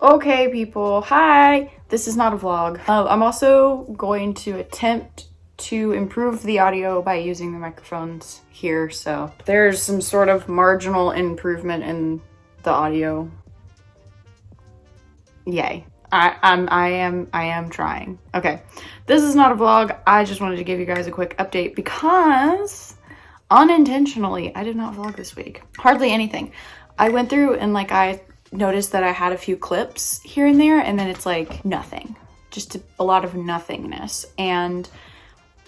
Okay, people, hi! This is not a vlog. I'm also going to attempt to improve the audio by using the microphones here, so there's some sort of marginal improvement in the audio. Yay. I am trying. Okay, this is not a vlog. I just wanted to give you guys a quick update because unintentionally, I did not vlog this week. Hardly anything. I went through and I noticed that I had a few clips here and there, and then it's like nothing, just a lot of nothingness. And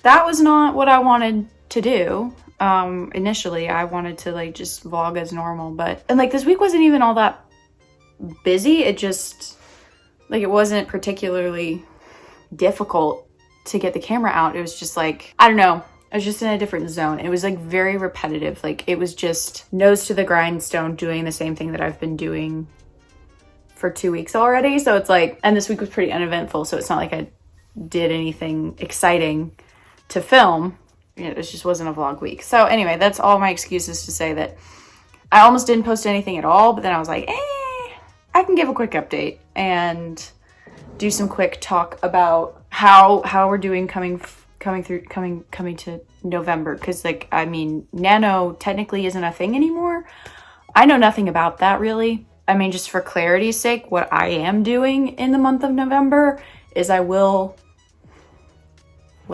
that was not what I wanted to do. Initially, I wanted to just vlog as normal, but this week wasn't even all that busy. It just it wasn't particularly difficult to get the camera out. It was just I don't know. I was just in a different zone. It was very repetitive. It was just nose to the grindstone doing the same thing that I've been doing for 2 weeks already. So it's and this week was pretty uneventful. So it's not like I did anything exciting to film. It just wasn't a vlog week. So anyway, that's all my excuses to say that I almost didn't post anything at all. But then I was I can give a quick update and do some quick talk about how we're doing coming to November, because nano technically isn't a thing anymore. I know nothing about that really. Just for clarity's sake, what I am doing in the month of November is what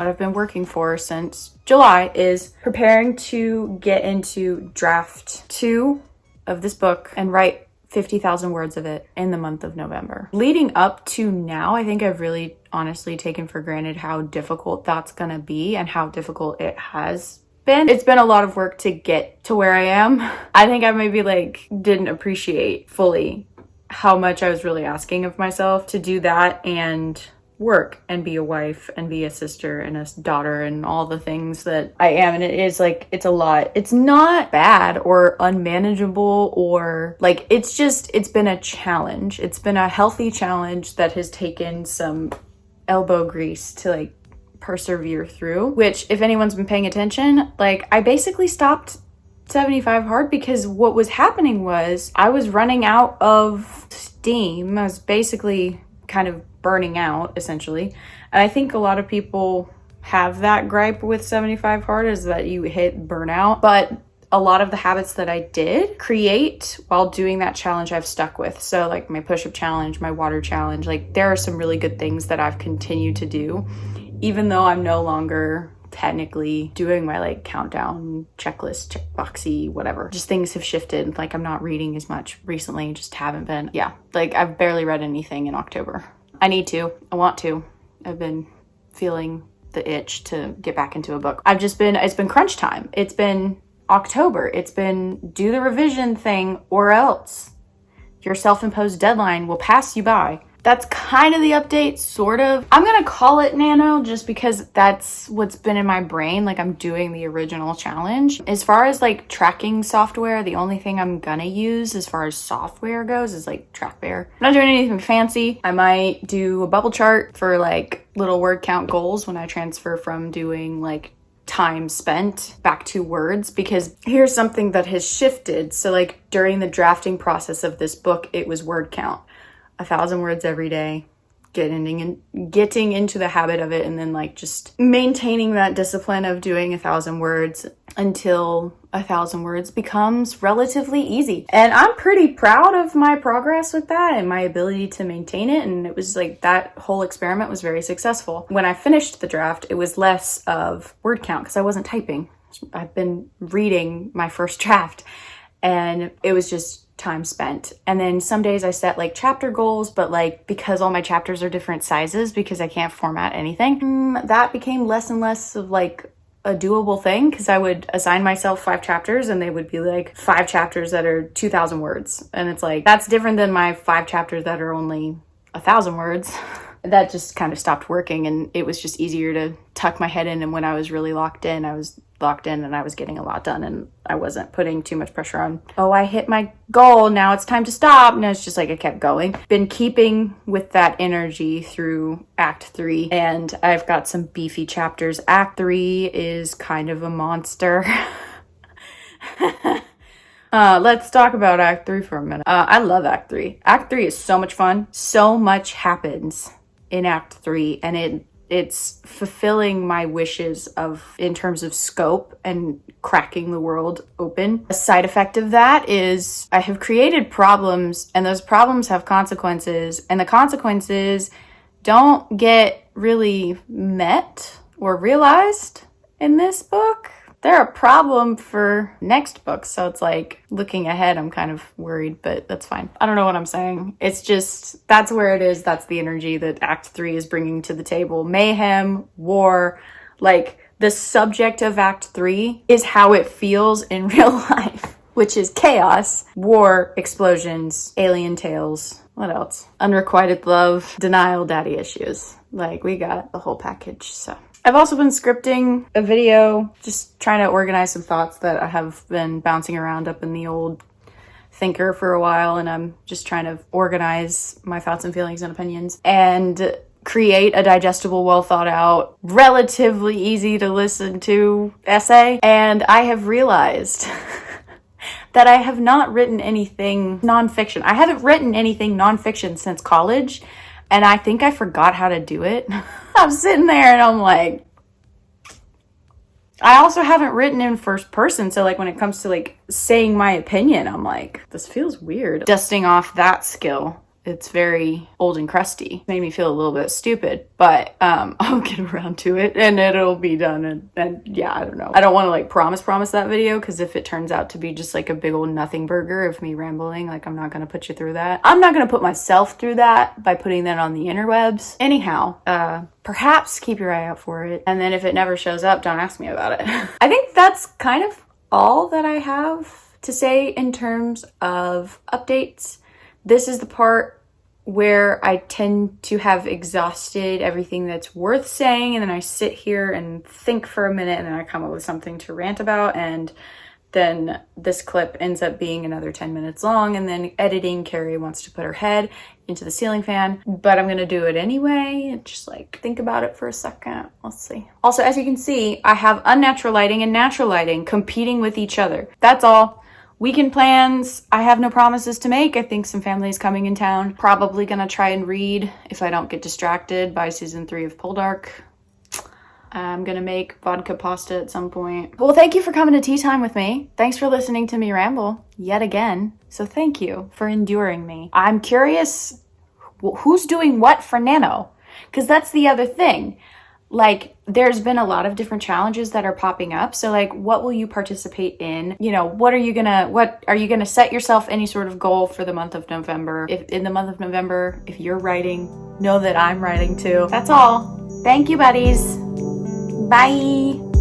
I've been working for since July is preparing to get into draft 2 of this book and write 50,000 words of it in the month of November. Leading up to now, I think I've really honestly taken for granted how difficult that's gonna be and how difficult it has been. It's been a lot of work to get to where I am. I think I maybe didn't appreciate fully how much I was really asking of myself to do that and work and be a wife and be a sister and a daughter and all the things that I am. And it is it's a lot. It's not bad or unmanageable or it's been a challenge. It's been a healthy challenge that has taken some elbow grease to persevere through, which if anyone's been paying attention, I basically stopped 75 hard because what was happening was I was running out of steam. I was basically kind of burning out essentially. And I think a lot of people have that gripe with 75 hard, is that you hit burnout. But a lot of the habits that I did create while doing that challenge I've stuck with. So my push-up challenge, my water challenge, there are some really good things that I've continued to do, even though I'm no longer technically doing my countdown checklist, checkboxy, whatever. Just things have shifted. I'm not reading as much recently, just haven't been. Yeah, I've barely read anything in October. I need to. I want to. I've been feeling the itch to get back into a book. It's been crunch time. It's been October. It's been do the revision thing or else your self-imposed deadline will pass you by. That's kind of the update, sort of. I'm gonna call it nano just because that's what's been in my brain. I'm doing the original challenge. As far as tracking software, the only thing I'm gonna use as far as software goes is TrackBear. I'm not doing anything fancy. I might do a bubble chart for little word count goals when I transfer from doing time spent back to words, because here's something that has shifted. So during the drafting process of this book, it was word count. 1,000 words every day, getting into the habit of it, and then just maintaining that discipline of doing 1,000 words until 1,000 words becomes relatively easy. And I'm pretty proud of my progress with that and my ability to maintain it. And it was that whole experiment was very successful. When I finished the draft, it was less of word count because I wasn't typing. I've been reading my first draft, and it was just time spent. And then some days I set chapter goals, but because all my chapters are different sizes because I can't format anything, that became less and less of a doable thing, because I would assign myself 5 chapters and they would be 5 chapters that are 2,000 words. And it's that's different than my 5 chapters that are only 1,000 words. That just kind of stopped working, and it was just easier to tuck my head in. And when I was really locked in, I was locked in and I was getting a lot done, and I wasn't putting too much pressure on, oh, I hit my goal, now it's time to stop. No, it's just I kept going. Been keeping with that energy through Act 3, and I've got some beefy chapters. Act 3 is kind of a monster. Let's talk about Act 3 for a minute. I love Act 3. Act 3 is so much fun. So much happens in Act 3, and it's fulfilling my wishes in terms of scope and cracking the world open. A side effect of that is I have created problems, and those problems have consequences, and the consequences don't get really met or realized in this book. They're a problem for next book, so it's like looking ahead, I'm kind of worried, but that's fine. I don't know what I'm saying. It's just, that's where it is. That's the energy that Act 3 is bringing to the table. Mayhem, war, like the subject of Act 3 is how it feels in real life, which is chaos, war, explosions, alien tales. What else? Unrequited love, denial, daddy issues. Like, we got the whole package, so. I've also been scripting a video, just trying to organize some thoughts that I have been bouncing around up in the old thinker for a while, and I'm just trying to organize my thoughts and feelings and opinions and create a digestible, well thought out, relatively easy to listen to essay. And I have realized that I have not written anything nonfiction. I haven't written anything nonfiction since college, and I think I forgot how to do it. I'm sitting there and I'm like, I also haven't written in first person. So like when it comes to like saying my opinion, I'm like, this feels weird. Dusting off that skill. It's very old and crusty. Made me feel a little bit stupid, but I'll get around to it and it'll be done. And yeah, I don't know. I don't want to like promise that video, because if it turns out to be just like a big old nothing burger of me rambling, like I'm not going to put you through that. I'm not going to put myself through that by putting that on the interwebs. Anyhow, perhaps keep your eye out for it. And then if it never shows up, don't ask me about it. I think that's kind of all that I have to say in terms of updates. This is the part where I tend to have exhausted everything that's worth saying, and then I sit here and think for a minute, and then I come up with something to rant about, and then this clip ends up being another 10 minutes long, and then editing, Carrie wants to put her head into the ceiling fan, but I'm gonna do it anyway, and just like think about it for a second. Let's see. Also, as you can see, I have unnatural lighting and natural lighting competing with each other. That's all. Weekend plans, I have no promises to make. I think some family's coming in town. Probably gonna try and read, if I don't get distracted, by season 3 of Poldark. I'm gonna make vodka pasta at some point. Well, thank you for coming to tea time with me. Thanks for listening to me ramble yet again. So thank you for enduring me. I'm curious who's doing what for Nano, because that's the other thing. Like, there's been a lot of different challenges that are popping up. So like, what will you participate in? You know, what are you gonna set yourself any sort of goal for the month of November? If in the month of November, if you're writing, know that I'm writing too. That's all. Thank you, buddies. Bye.